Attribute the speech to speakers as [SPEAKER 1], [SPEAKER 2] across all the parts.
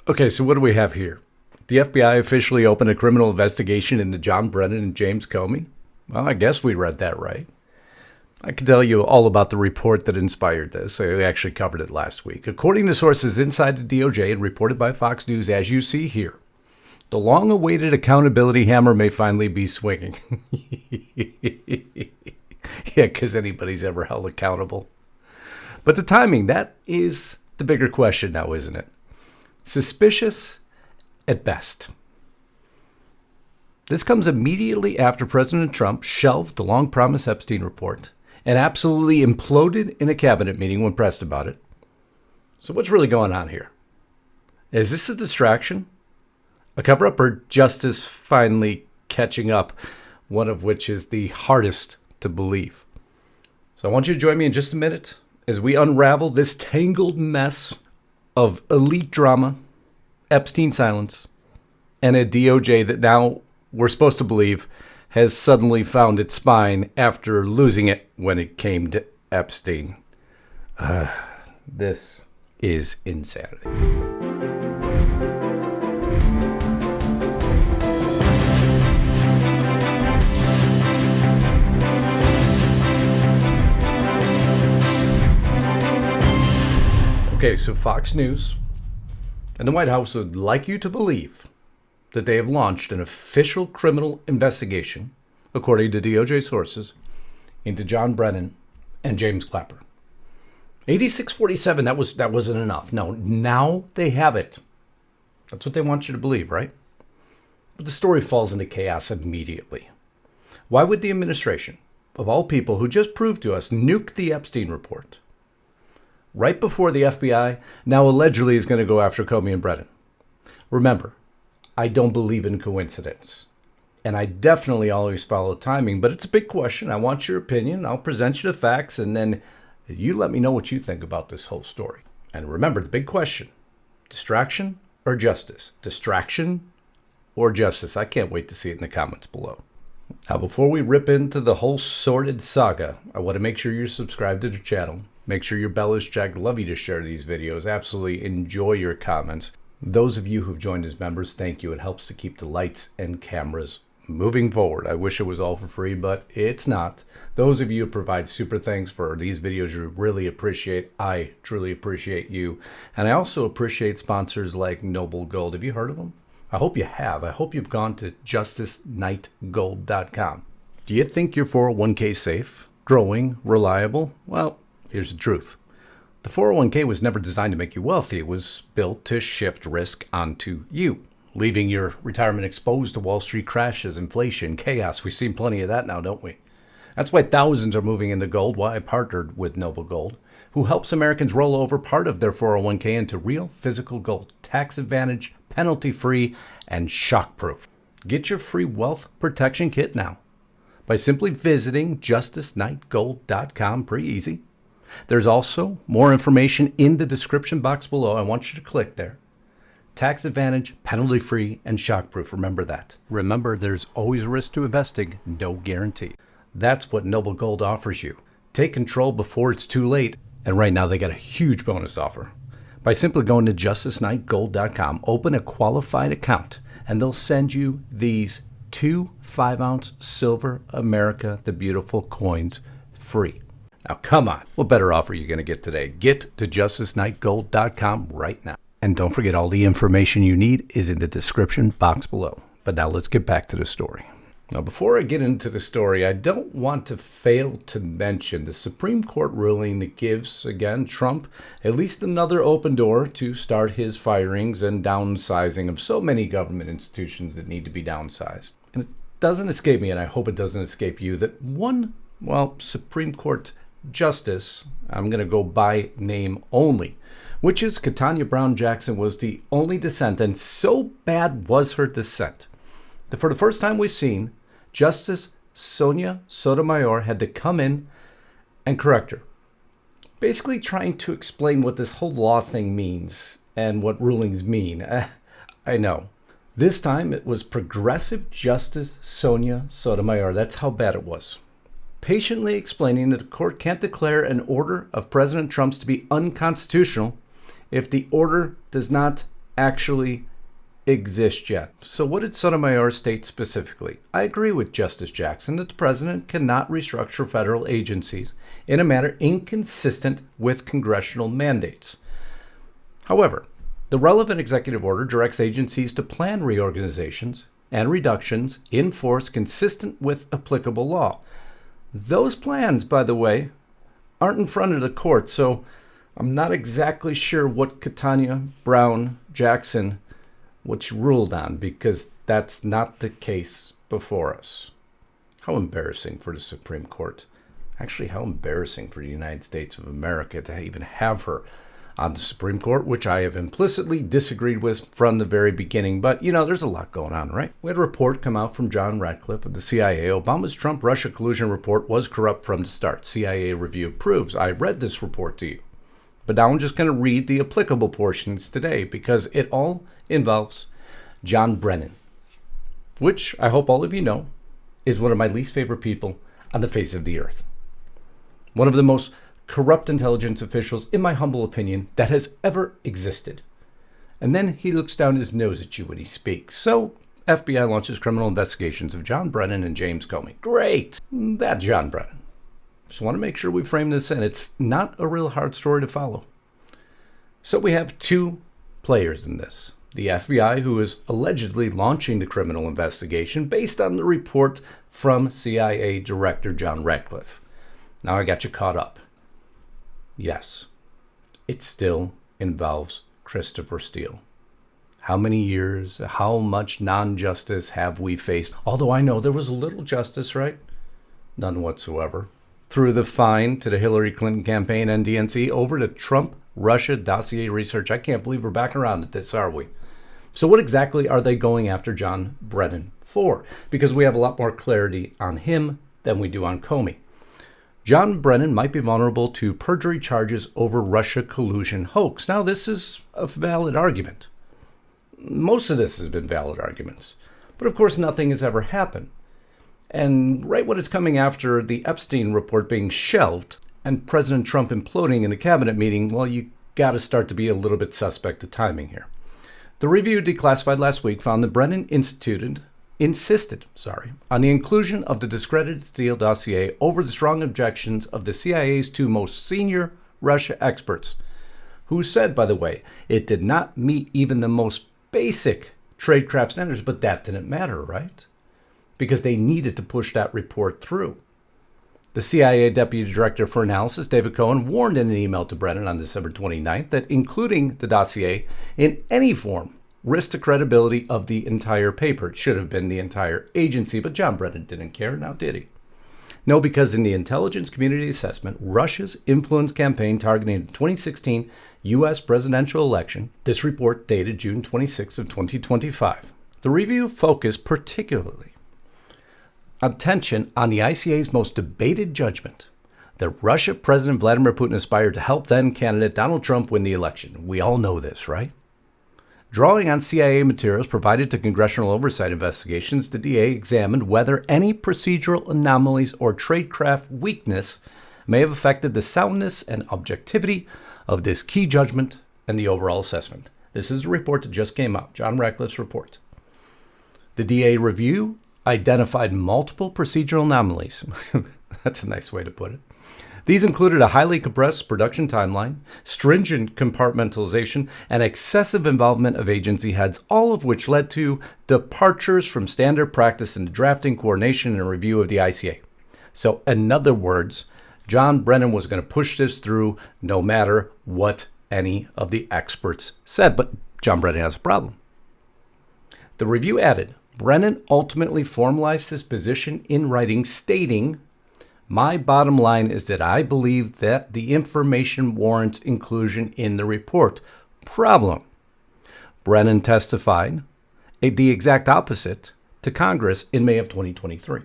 [SPEAKER 1] Okay, so what do we have here? The FBI officially opened a criminal investigation into John Brennan and James Comey? Well, I guess we read that right. I can tell you all about the report that inspired this. I actually covered it last week. According to sources inside the DOJ and reported by Fox News, as you see here, the long-awaited accountability hammer may finally be swinging. Yeah, because anybody's ever held accountable. But the timing, that is the bigger question now, isn't it? Suspicious at best. This comes immediately after President Trump shelved the long-promised Epstein report and absolutely imploded in a cabinet meeting when pressed about it. So what's really going on here? Is this a distraction? A cover-up, or justice finally catching up? One of which is the hardest to believe. So I want you to join me in just a minute as we unravel this tangled mess of elite drama, Epstein silence, and a DOJ that now we're supposed to believe has suddenly found its spine after losing it when it came to Epstein. This is insanity. Okay, so Fox News and the White House would like you to believe that they have launched an official criminal investigation, according to DOJ sources, into John Brennan and James Clapper. 8647, that wasn't enough. No, now they have it. That's what they want you to believe, right? But the story falls into chaos immediately. Why would the administration, of all people who just proved to us, nuke the Epstein report right before the FBI now allegedly is going to go after Comey and Brennan? Remember, I don't believe in coincidence. And I definitely always follow timing, but it's a big question. I want your opinion. I'll present you the facts, and then you let me know what you think about this whole story. And remember, the big question: distraction or justice? Distraction or justice? I can't wait to see it in the comments below. Now, before we rip into the whole sordid saga, I want to make sure you're subscribed to the channel. Make sure your bell is checked. Love you to share these videos. Absolutely enjoy your comments. Those of you who've joined as members, thank you. It helps to keep the lights and cameras moving forward. I wish it was all for free, but it's not. Those of you who provide super thanks for these videos, you really appreciate. I truly appreciate you. And I also appreciate sponsors like Noble Gold. Have you heard of them? I hope you have. I hope you've gone to justiceknightgold.com. Do you think your 401k safe, growing, reliable? Well, here's the truth. The 401k was never designed to make you wealthy. It was built to shift risk onto you, leaving your retirement exposed to Wall Street crashes, inflation, chaos. We've seen plenty of that now, don't we? That's why thousands are moving into gold, why I partnered with Noble Gold, who helps Americans roll over part of their 401k into real physical gold, tax advantage, penalty-free, and shock-proof. Get your free wealth protection kit now by simply visiting justiceknightgold.com. Pretty easy. There's also more information in the description box below. I want you to click there. Tax advantage, penalty-free, and shock-proof. Remember that. Remember, there's always risk to investing, no guarantee. That's what Noble Gold offers you. Take control before it's too late. And right now, they got a huge bonus offer. By simply going to justiceknightgold.com, open a qualified account, and they'll send you these 2 5-ounce silver America the Beautiful coins free. Now, come on. What better offer are you going to get today? Get to justiceknightgold.com right now. And don't forget, all the information you need is in the description box below. But now let's get back to the story. Now, before I get into the story, I don't want to fail to mention the Supreme Court ruling that gives, again, Trump at least another open door to start his firings and downsizing of so many government institutions that need to be downsized. And it doesn't escape me, and I hope it doesn't escape you, that one, Supreme Court Justice, I'm going to go by name only, which is Ketanji Brown Jackson, was the only dissent, and so bad was her dissent that for the first time we've seen, Justice Sonia Sotomayor had to come in and correct her, basically trying to explain what this whole law thing means and what rulings mean. I know. This time it was progressive Justice Sonia Sotomayor. That's how bad it was. Patiently explaining that the court can't declare an order of President Trump's to be unconstitutional if the order does not actually exist yet. So what did Sotomayor state specifically? I agree with Justice Jackson that the president cannot restructure federal agencies in a manner inconsistent with congressional mandates. However, the relevant executive order directs agencies to plan reorganizations and reductions in force consistent with applicable law. Those plans, by the way, aren't in front of the court, so I'm not exactly sure what Katanya Brown Jackson ruled on, because that's not the case before us. How embarrassing for the Supreme Court. Actually, how embarrassing for the United States of America to even have her on the Supreme Court, which I have implicitly disagreed with from the very beginning. But, there's a lot going on, right? We had a report come out from John Ratcliffe of the CIA. Obama's Trump-Russia collusion report was corrupt from the start. CIA review proves. I read this report to you. But now I'm just going to read the applicable portions today because it all involves John Brennan, which I hope all of you know is one of my least favorite people on the face of the earth. One of the most corrupt intelligence officials, in my humble opinion, that has ever existed. And then he looks down his nose at you when he speaks. So, FBI launches criminal investigations of John Brennan and James Comey. Great! That John Brennan. Just want to make sure we frame this in. It's not a real hard story to follow. So we have two players in this. The FBI, who is allegedly launching the criminal investigation based on the report from CIA Director John Ratcliffe. Now I got you caught up. Yes, it still involves Christopher Steele. How many years, how much non-justice have we faced? Although I know there was a little justice, right? None whatsoever. Through the fine to the Hillary Clinton campaign and DNC over to Trump-Russia dossier research. I can't believe we're back around at this, are we? So what exactly are they going after John Brennan for? Because we have a lot more clarity on him than we do on Comey. John Brennan might be vulnerable to perjury charges over Russia collusion hoax. Now, this is a valid argument. Most of this has been valid arguments. But of course, nothing has ever happened. And right when it's coming after the Epstein report being shelved and President Trump imploding in the cabinet meeting, well, you got to start to be a little bit suspect of timing here. The review declassified last week found that Brennan insisted on the inclusion of the discredited Steele dossier over the strong objections of the CIA's two most senior Russia experts, who said, by the way, it did not meet even the most basic tradecraft standards, but that didn't matter, right? Because they needed to push that report through. The CIA Deputy Director for Analysis, David Cohen, warned in an email to Brennan on December 29th that including the dossier in any form risked the credibility of the entire paper. It should have been the entire agency, but John Brennan didn't care, now did he? No, because in the intelligence community assessment, Russia's influence campaign targeting the 2016 U.S. presidential election, this report dated June 26 of 2025. The review focused particularly attention on the ICA's most debated judgment that Russia President Vladimir Putin aspired to help then candidate Donald Trump win the election. We all know this, right? Drawing on CIA materials provided to congressional oversight investigations, the DA examined whether any procedural anomalies or tradecraft weakness may have affected the soundness and objectivity of this key judgment and the overall assessment. This is a report that just came out, John Ratcliffe's report. The DA review identified multiple procedural anomalies. That's a nice way to put it. These included a highly compressed production timeline, stringent compartmentalization, and excessive involvement of agency heads, all of which led to departures from standard practice in the drafting, coordination, and review of the ICA. So, in other words, John Brennan was going to push this through no matter what any of the experts said. But John Brennan has a problem. The review added, Brennan ultimately formalized his position in writing, stating, "My bottom line is that I believe that the information warrants inclusion in the report." Problem. Brennan testified the exact opposite to Congress in May of 2023.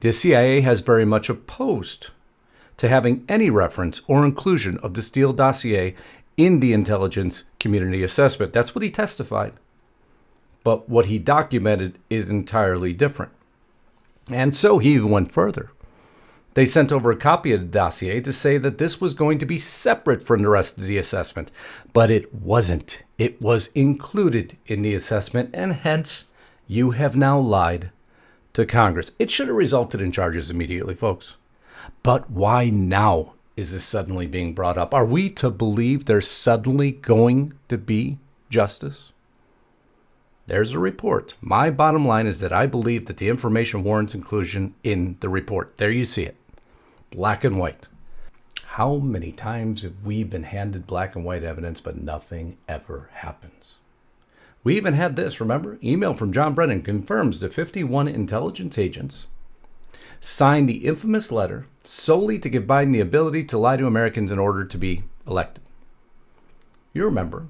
[SPEAKER 1] The CIA has very much opposed to having any reference or inclusion of the Steele dossier in the intelligence community assessment. That's what he testified. But what he documented is entirely different. And so he even went further. They sent over a copy of the dossier to say that this was going to be separate from the rest of the assessment. But it wasn't. It was included in the assessment, and hence, you have now lied to Congress. It should have resulted in charges immediately, folks. But why now is this suddenly being brought up? Are we to believe there's suddenly going to be justice? There's a report. My bottom line is that I believe that the information warrants inclusion in the report. There you see it. Black and white. How many times have we been handed black and white evidence, but nothing ever happens? We even had this, remember? Email from John Brennan confirms the 51 intelligence agents signed the infamous letter solely to give Biden the ability to lie to Americans in order to be elected. You remember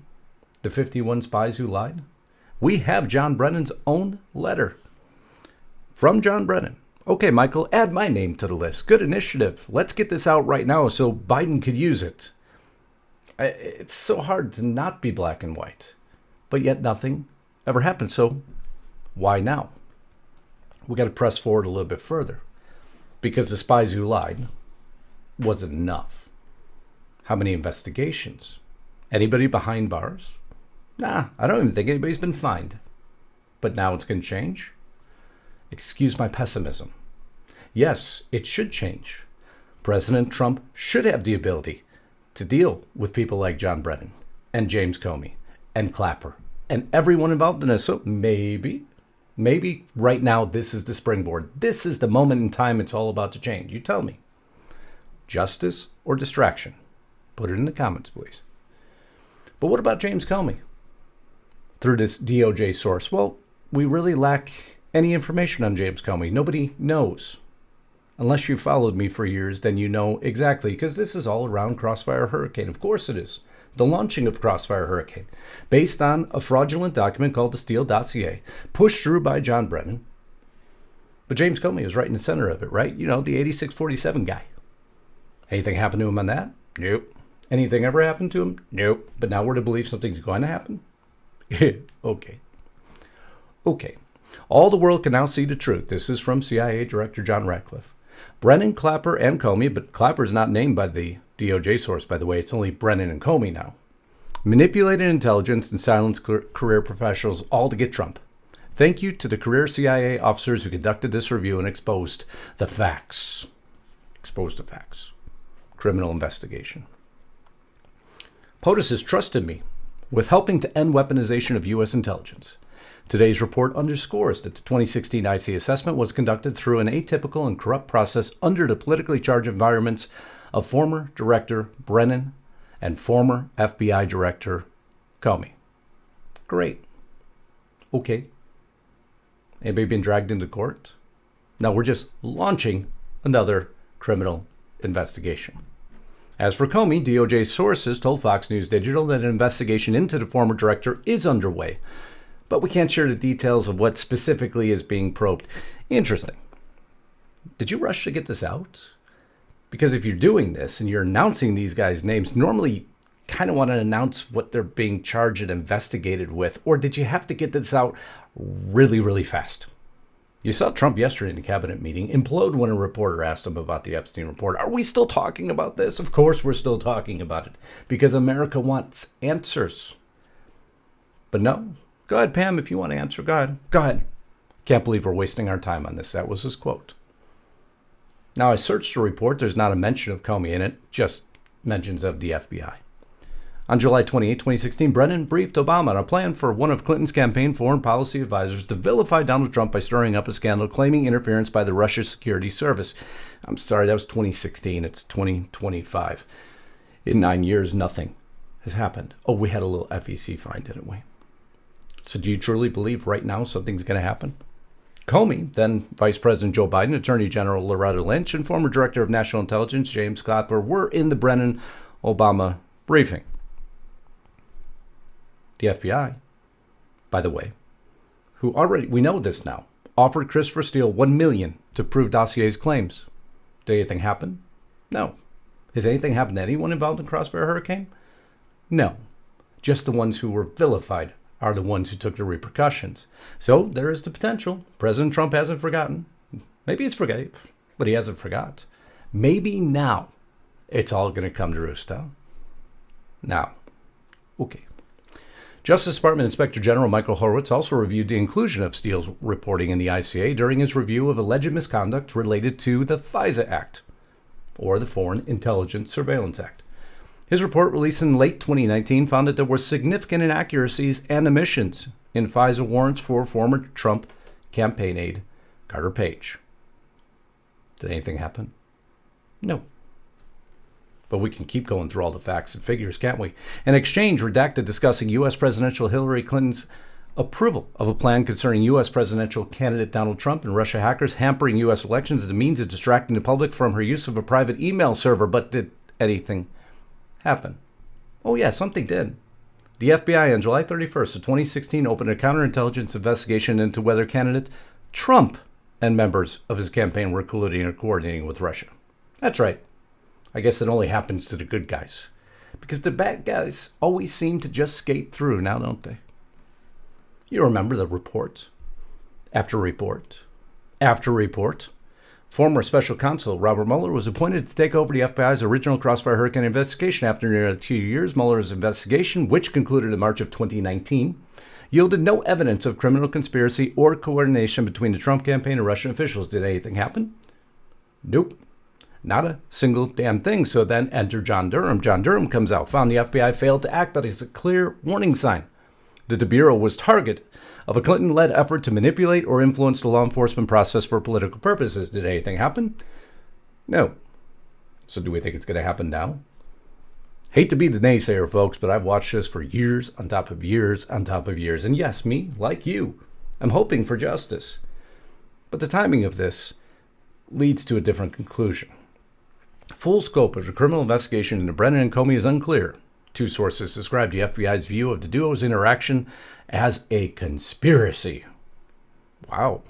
[SPEAKER 1] the 51 spies who lied? We have John Brennan's own letter from John Brennan. Okay, Michael, add my name to the list. Good initiative. Let's get this out right now so Biden could use it. It's so hard to not be black and white, but yet nothing ever happened. So why now? We got to press forward a little bit further because the spies who lied wasn't enough. How many investigations? Anybody behind bars? Nah, I don't even think anybody's been fined. But now it's going to change? Excuse my pessimism. Yes, it should change. President Trump should have the ability to deal with people like John Brennan and James Comey and Clapper and everyone involved in this. So maybe right now this is the springboard. This is the moment in time it's all about to change. You tell me. Justice or distraction? Put it in the comments, please. But what about James Comey? Through this DOJ source? Well, we really lack any information on James Comey. Nobody knows. Unless you followed me for years, then you know exactly, because this is all around Crossfire Hurricane. Of course it is. The launching of Crossfire Hurricane, based on a fraudulent document called the Steele Dossier, pushed through by John Brennan. But James Comey was right in the center of it, right? You know, the 8647 guy. Anything happened to him on that? Nope. Anything ever happened to him? Nope. But now we're to believe something's going to happen? Okay. All the world can now see the truth. This is from CIA Director John Ratcliffe. Brennan, Clapper, and Comey, but Clapper's not named by the DOJ source, by the way. It's only Brennan and Comey now. Manipulated intelligence and silenced career professionals, all to get Trump. Thank you to the career CIA officers who conducted this review and exposed the facts. Criminal investigation. POTUS has trusted me with helping to end weaponization of U.S. intelligence. Today's report underscores that the 2016 IC assessment was conducted through an atypical and corrupt process under the politically charged environments of former Director Brennan and former FBI Director Comey. Great. Okay. Anybody been dragged into court? No, we're just launching another criminal investigation. As for Comey, DOJ sources told Fox News Digital that an investigation into the former director is underway, but we can't share the details of what specifically is being probed. Interesting. Did you rush to get this out? Because if you're doing this and you're announcing these guys' names, normally you kind of want to announce what they're being charged and investigated with, or did you have to get this out really, really fast? You saw Trump yesterday in the cabinet meeting implode when a reporter asked him about the Epstein report. Are we still talking about this? Of course we're still talking about it because America wants answers. But no. Go ahead, Pam, if you want to answer. Go ahead. Can't believe we're wasting our time on this. That was his quote. Now, I searched the report. There's not a mention of Comey in it, just mentions of the FBI. On July 28, 2016, Brennan briefed Obama on a plan for one of Clinton's campaign foreign policy advisors to vilify Donald Trump by stirring up a scandal claiming interference by the Russia Security Service. I'm sorry, that was 2016. It's 2025. In 9 years, nothing has happened. Oh, we had a little FEC fine, didn't we? So do you truly believe right now something's going to happen? Comey, then Vice President Joe Biden, Attorney General Loretta Lynch, and former Director of National Intelligence James Clapper were in the Brennan-Obama briefing. The FBI, by the way, who already, we know this now, offered Christopher Steele $1 million to prove Dossier's claims. Did anything happen? No. Has anything happened to anyone involved in Crossfire Hurricane? No. Just the ones who were vilified are the ones who took the repercussions. So there is the potential. President Trump hasn't forgotten. Maybe he's forgave, but he hasn't forgot. Maybe now it's all going to come to roost, huh? Now, okay. Justice Department Inspector General Michael Horowitz also reviewed the inclusion of Steele's reporting in the ICA during his review of alleged misconduct related to the FISA Act, or the Foreign Intelligence Surveillance Act. His report, released in late 2019, found that there were significant inaccuracies and omissions in FISA warrants for former Trump campaign aide Carter Page. Did anything happen? No. But we can keep going through all the facts and figures, can't we? An exchange redacted discussing U.S. presidential Hillary Clinton's approval of a plan concerning U.S. presidential candidate Donald Trump and Russia hackers hampering U.S. elections as a means of distracting the public from her use of a private email server. But did anything happen? Oh yeah, something did. The FBI on July 31st of 2016 opened a counterintelligence investigation into whether candidate Trump and members of his campaign were colluding or coordinating with Russia. That's right. I guess it only happens to the good guys. Because the bad guys always seem to just skate through now, don't they? You remember the report after report after report. Former special counsel Robert Mueller was appointed to take over the FBI's original Crossfire Hurricane investigation. After nearly 2 years, Mueller's investigation, which concluded in March of 2019, yielded no evidence of criminal conspiracy or coordination between the Trump campaign and Russian officials. Did anything happen? Nope. Not a single damn thing. So then enter John Durham. John Durham comes out, found the FBI failed to act. That is a clear warning sign that the Bureau was target of a Clinton-led effort to manipulate or influence the law enforcement process for political purposes. Did anything happen? No. So do we think it's going to happen now? Hate to be the naysayer, folks, but I've watched this for years on top of years on top of years. And yes, me, like you, I'm hoping for justice. But the timing of this leads to a different conclusion. Full scope of the criminal investigation into Brennan and Comey is unclear. Two sources described the FBI's view of the duo's interaction as a conspiracy. Wow,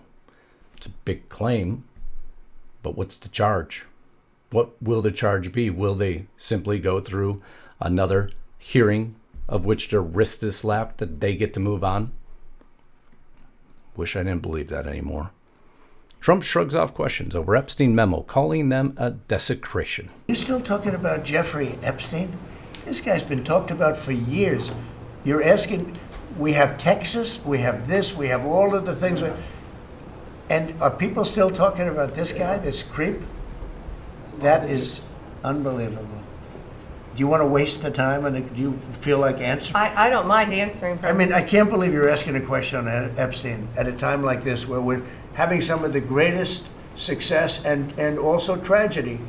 [SPEAKER 1] it's a big claim. But what's the charge? What will the charge be? Will they simply go through another hearing of which their wrist is slapped, that they get to move on? Wish I didn't believe that anymore. Trump shrugs off questions over Epstein memo, calling them a desecration.
[SPEAKER 2] You're still talking about Jeffrey Epstein? This guy's been talked about for years. You're asking, we have Texas, we have this, we have all of the things. And are people still talking about this guy, this creep? That is unbelievable. Do you want to waste the time, and do you feel like answering?
[SPEAKER 3] I don't mind answering.
[SPEAKER 2] I mean, I can't believe you're asking a question on Epstein at a time like this, where we're having some of the greatest success and also tragedy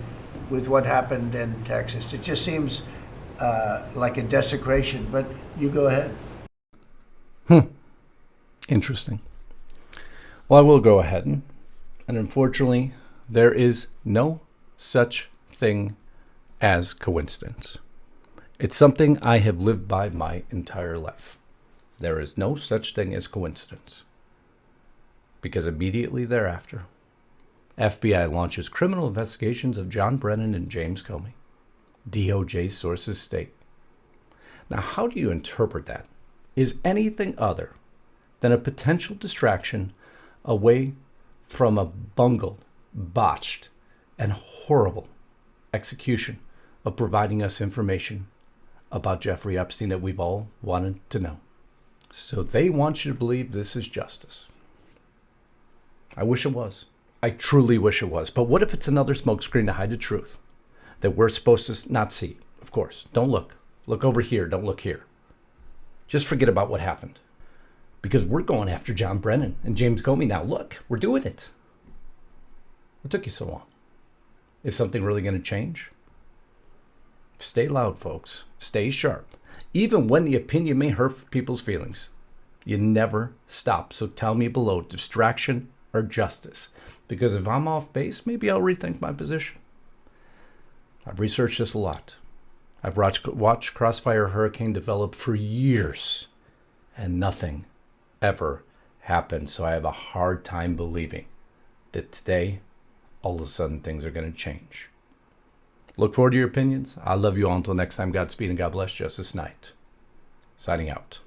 [SPEAKER 2] with what happened in Texas. It just seems like a desecration, but you go ahead.
[SPEAKER 1] Interesting. Well, I will go ahead, and unfortunately, there is no such thing as coincidence. It's something I have lived by my entire life. There is no such thing as coincidence. Because immediately thereafter, FBI launches criminal investigations of John Brennan and James Comey. DOJ sources state. Now, how do you interpret that? Is anything other than a potential distraction away from a bungled, botched, and horrible execution of providing us information about Jeffrey Epstein that we've all wanted to know? So they want you to believe this is justice. I wish it was. I truly wish it was. But what if it's another smokescreen to hide the truth that we're supposed to not see? Of course, don't look. Look over here. Don't look here. Just forget about what happened. Because we're going after John Brennan and James Comey now. Look, we're doing it. What took you so long? Is something really going to change? Stay loud, folks. Stay sharp. Even when the opinion may hurt people's feelings, you never stop. So tell me below, distraction or justice? Because if I'm off base, maybe I'll rethink my position. I've researched this a lot. I've watched Crossfire Hurricane develop for years, and nothing ever happened. So I have a hard time believing that today, all of a sudden, things are going to change. Look forward to your opinions. I love you all. Until next time, Godspeed and God bless. Justice Knight, signing out.